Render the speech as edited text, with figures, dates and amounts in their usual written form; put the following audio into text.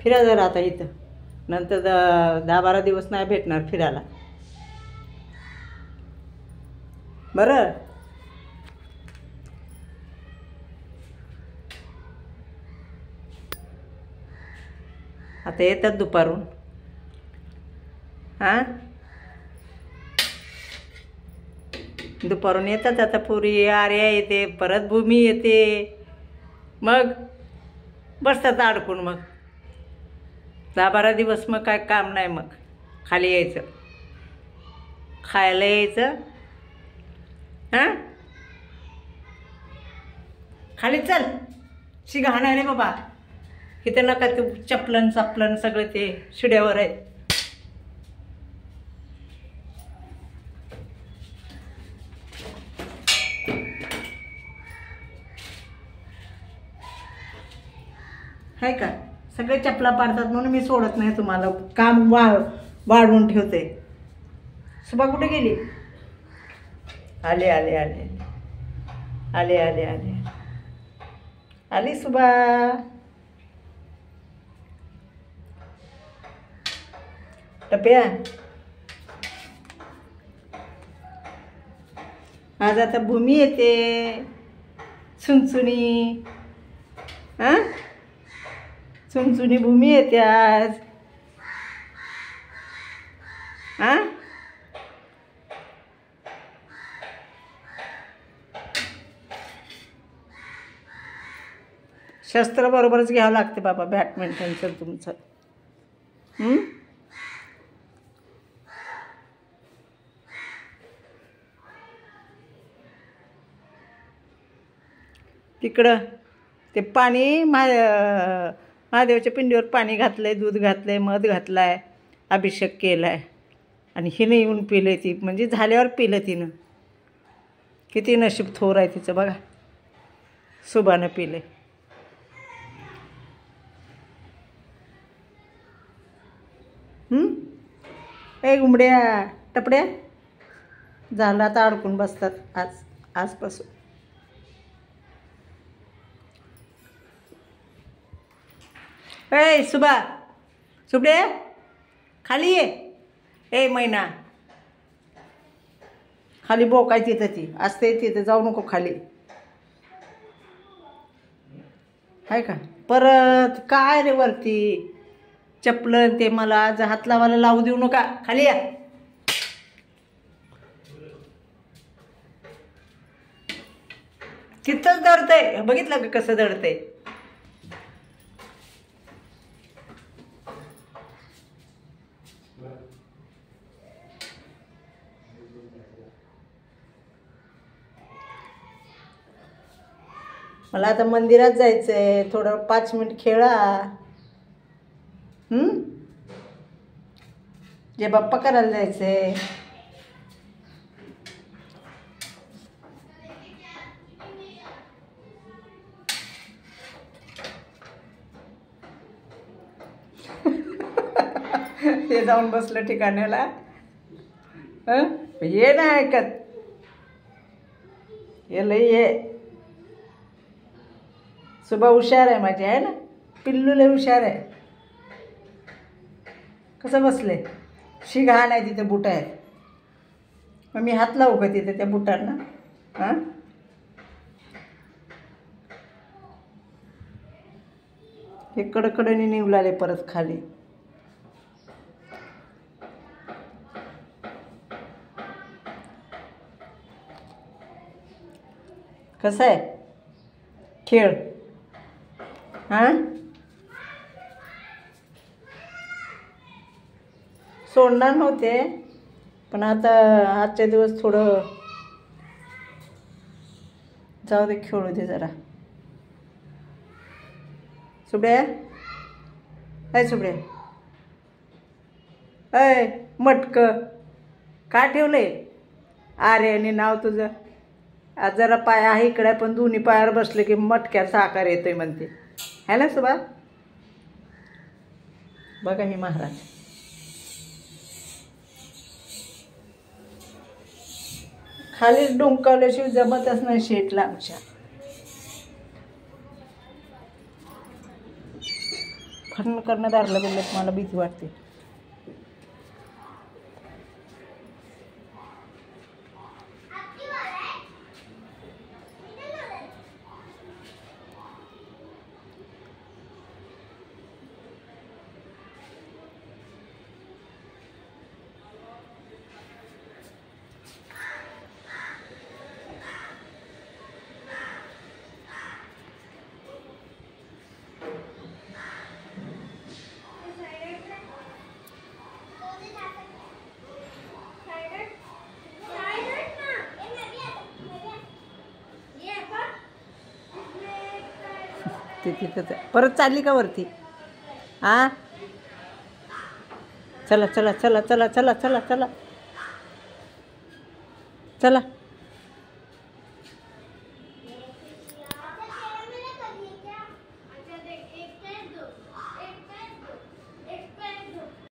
फिरा जरा आता इथं, नंतर 10-12 दिवस नाही भेटणार फिरायला. बरं. आता येतात दुपारून. हां, दुपारून येतात आता पुरी. आर्या येते, परत भूमी येते, मग बसतात अडकून. मग 10-12 दिवस मग काय काम नाही. मग खाली यायचं, खायला यायचं. हां, खाली चल. घाण आहे रे बाबा इथं. नका ते चपलन सगळं ते शिड्यावर आहे. आहे का? सगळे चपला पाडतात म्हणून मी सोडत नाही तुम्हाला. काम वाढवून ठेवते. सुबा कुठे गेली? आले आले आले आले आले आले आली सुबा. टप्या, आज आता भूमी येते, चुनचुनी. हां, चुनचुनी भूमी येते आज. हां, शस्त्र बरोबरच घ्यावं लागते बाबा बॅडमिंटनचं तुमचं. तिकडं ते पाणी महादेवाच्या पिंडीवर पाणी घातलं आहे, दूध घातलं आहे, मध घातला आहे, अभिषेक केला आहे. आणि हिनं येऊन पिलं. ती म्हणजे झाल्यावर पिलं तिनं. किती नशीब थोर आहे तिचं बघा. सुबानं पिले. ए गुंबड्या टपड्या, झालं आता अडकून बसतात आजपासून. ए सुबड्या खाली ये. ए मैना, खाली बोकाय तिथं. ती असते तिथं, जाऊ नको खाली. आहे का? परत काय रे वरती चपलं ते मला हात लावायला लावू देऊ नका. खाली या. तिथंच दडतंय. बघितलं का कसं दडतंय? मला आता मंदिरात जायचंय. थोडं 5 मिनिट खेळा. जे बाप्पा करायला जायचंय. ते जाऊन बसलं ठिकाण्याला. ये नाही ऐकत. ये लई ये. सुबा हुशार आहे माझी, आहे ना? पिल्लू लई हुशार आहे. कसं बसले? घाण आहे तिथे, बुट आहेत. मग मी हात लावू का तिथे त्या बुटांना? हां, हे कडकडने निवलाले परत खाली. कसं आहे खेळ? हां, सोडणार नव्हते पण आता आजच्या दिवस थोडं जाऊ दे, खेळू दे जरा. सुबड्या, अय सुबड्या, अय मटक का ठेवलंय? आर्याने नाव तुझं. आज जरा पाय आहे इकडे, पण दोन्ही पायावर बसले की मटक्याचा आकार येतोय म्हणते. है ना सुबा? बघा ही महाराज. खालीच डोंकावल्याशिवाय जमतच नाही शेटला आमच्या. खणं करणं धरलं बिरलं मला भीती वाटते. ते तिथंच आहे. परत चालली का वरती? हां चला चला चला चला चला चला चला चला